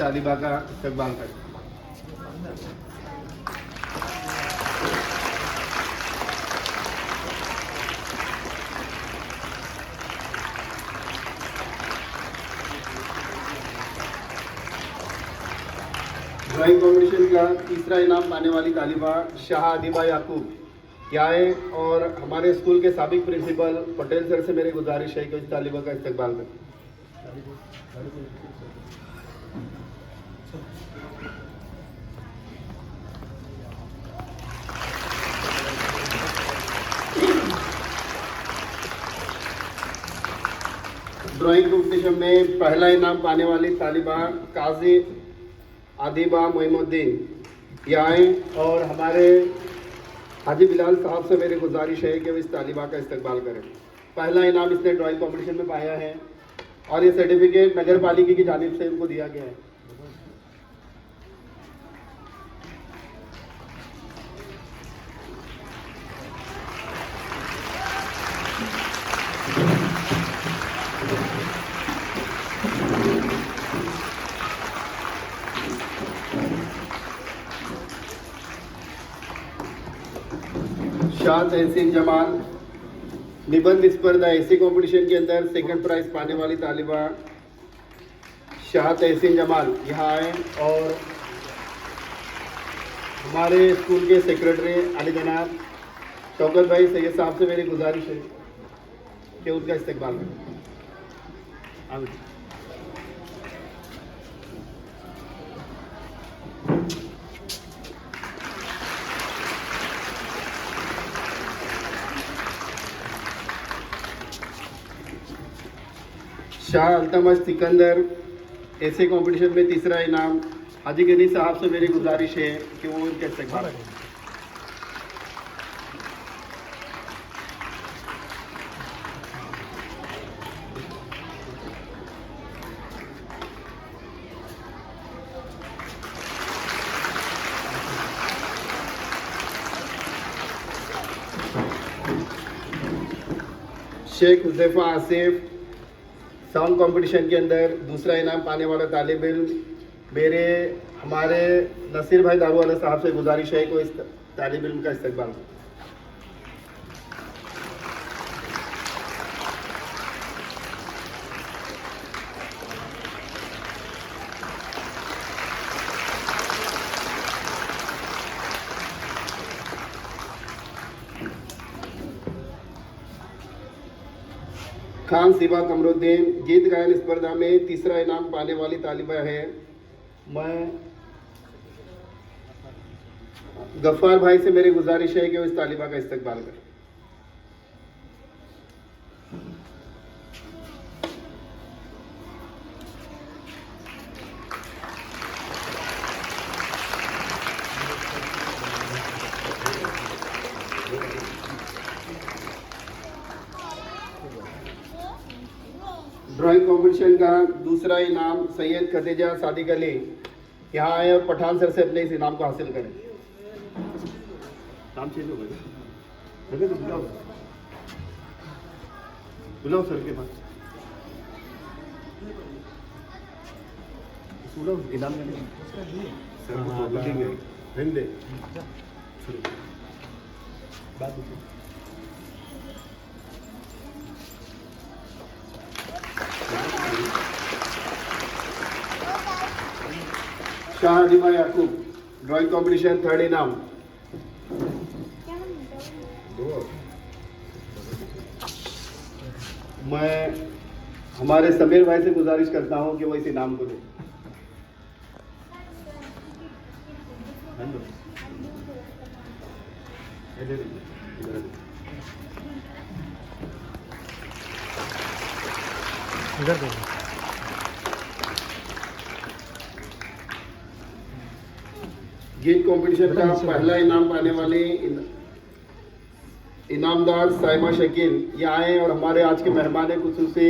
तालिबा का इस्तकबाल करें। ड्राइंग कंपटीशन का तीसरा इनाम पाने वाली तालिबा शाह आदिबा याकूब क्या है, और हमारे स्कूल के साबिक प्रिंसिपल पटेल सर से मेरी गुजारिश है कि इस तालिबा का इस्तकबाल करें। ड्राइंग कंपटीशन में पहला इनाम पाने वाली तालिबा काजी आदिबा मोइनुद्दीन ये आए, और हमारे हाजी बिलाल साहब से मेरी गुजारिश है कि वो इस तालिबा का इस्तकबाल करें। पहला इनाम इसने ड्राइंग कंपटीशन में पाया है और ये सर्टिफिकेट नगर पालिका की जानिब से इनको दिया गया है। शाह तहसीन जमाल निबंध स्पर्धा ऐसी कंपटीशन के अंदर सेकंड प्राइज पाने वाली तालिबा शाह तहसीन जमाल यहाँ आए, और हमारे स्कूल के सेक्रेटरी अली जनाब शौकत भाई सैयद साहब से मेरी गुजारिश है कि उनका इस्तकबाल करें। शाह अल्तमश सिकंदर ऐसे कंपटीशन में तीसरा इनाम हाजी गनी साहब से मेरी गुजारिश है कि वो उनके इस्तकबाल करें। शेख हुज़ैफा आसिफ साउंड कंपटीशन के अंदर दूसरा इनाम पाने वाला तालिब इल्म हमारे नसीर भाई दारूवाला साहब से गुजारिश है कि इस तालिब इल्म का इस्तकबाल। खान सिबा कमरुद्दीन गीत गायन स्पर्धा में तीसरा इनाम पाने वाली तालिबा है। मैं गफ्फार भाई से मेरी गुजारिश है कि वो इस तालिबा का इस्तकबाल करें। ड्राइंग कंपटीशन का दूसरा इनाम सैयद खदीजा सादिक अली यहाँ आए और पठान सर से अपने इस इनाम को हासिल करें। नाम चेंज हो गया, बुलाओ सर के पास, इनाम देंगे बात। शाह आदिबा याकूब ड्राइंग कंपटीशन थर्ड इनाम। मैं हमारे समीर भाई से गुजारिश करता हूं कि वो इस इनाम को दें। गीत कंपटीशन का पहला इनाम पाने वाले इनामदार साइमा शकील ये आए, और हमारे आज के मेहमान खुसूसी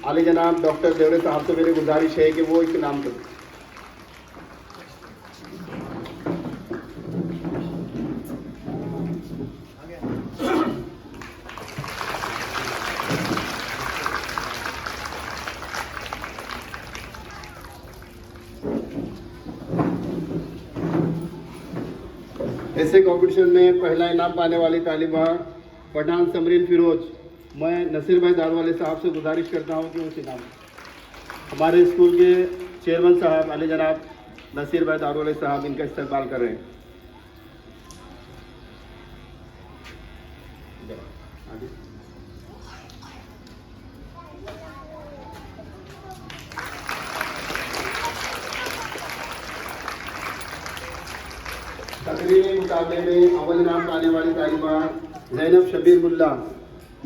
आले जनाब डॉक्टर देवरे साहब से मेरी गुजारिश है कि वो इस इनाम करें। ऐसे कंपटीशन में पहला इनाम पाने वाली तालिबा पठान समरीन फिरोज, मैं नसीर भाई दारवाले साहब से गुजारिश करता हूं कि उस इनाम हमारे स्कूल के चेयरमैन साहब अली जनाब नसीर भाई दारवाले साहब इनका इस्तेमाल कर रहे हैं। तकरीरी मुकाबले में अव्वल इनाम पाने वाली तालिबा जैनब शबीर मुल्ला,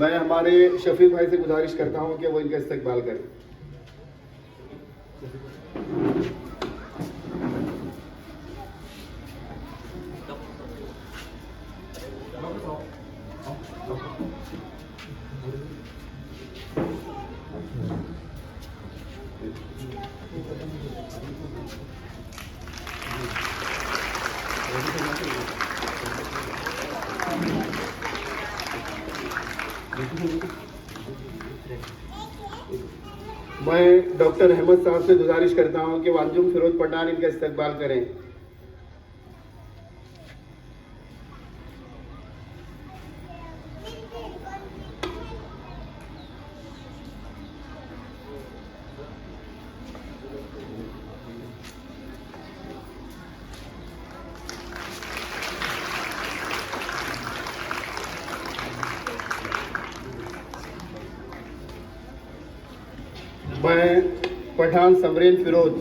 मैं हमारे शफीक भाई से गुजारिश करता हूं कि वो इनका इस्तकबाल करें। मैं डॉक्टर अहमद साहब से गुजारिश करता हूं कि वांजुम फिरोज पठान इनका इस्तकबाल करें। मैं पठान समरीन फिरोज,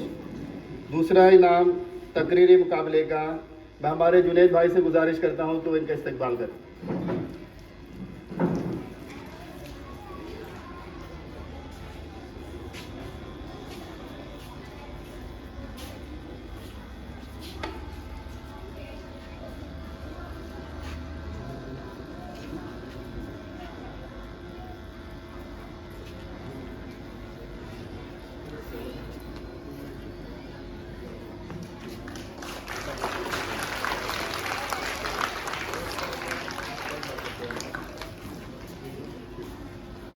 दूसरा इनाम तकरीरी मुकाबले का मैं हमारे जुनैद भाई से गुजारिश करता हूं कि वो इनका इस्तकबाल करें।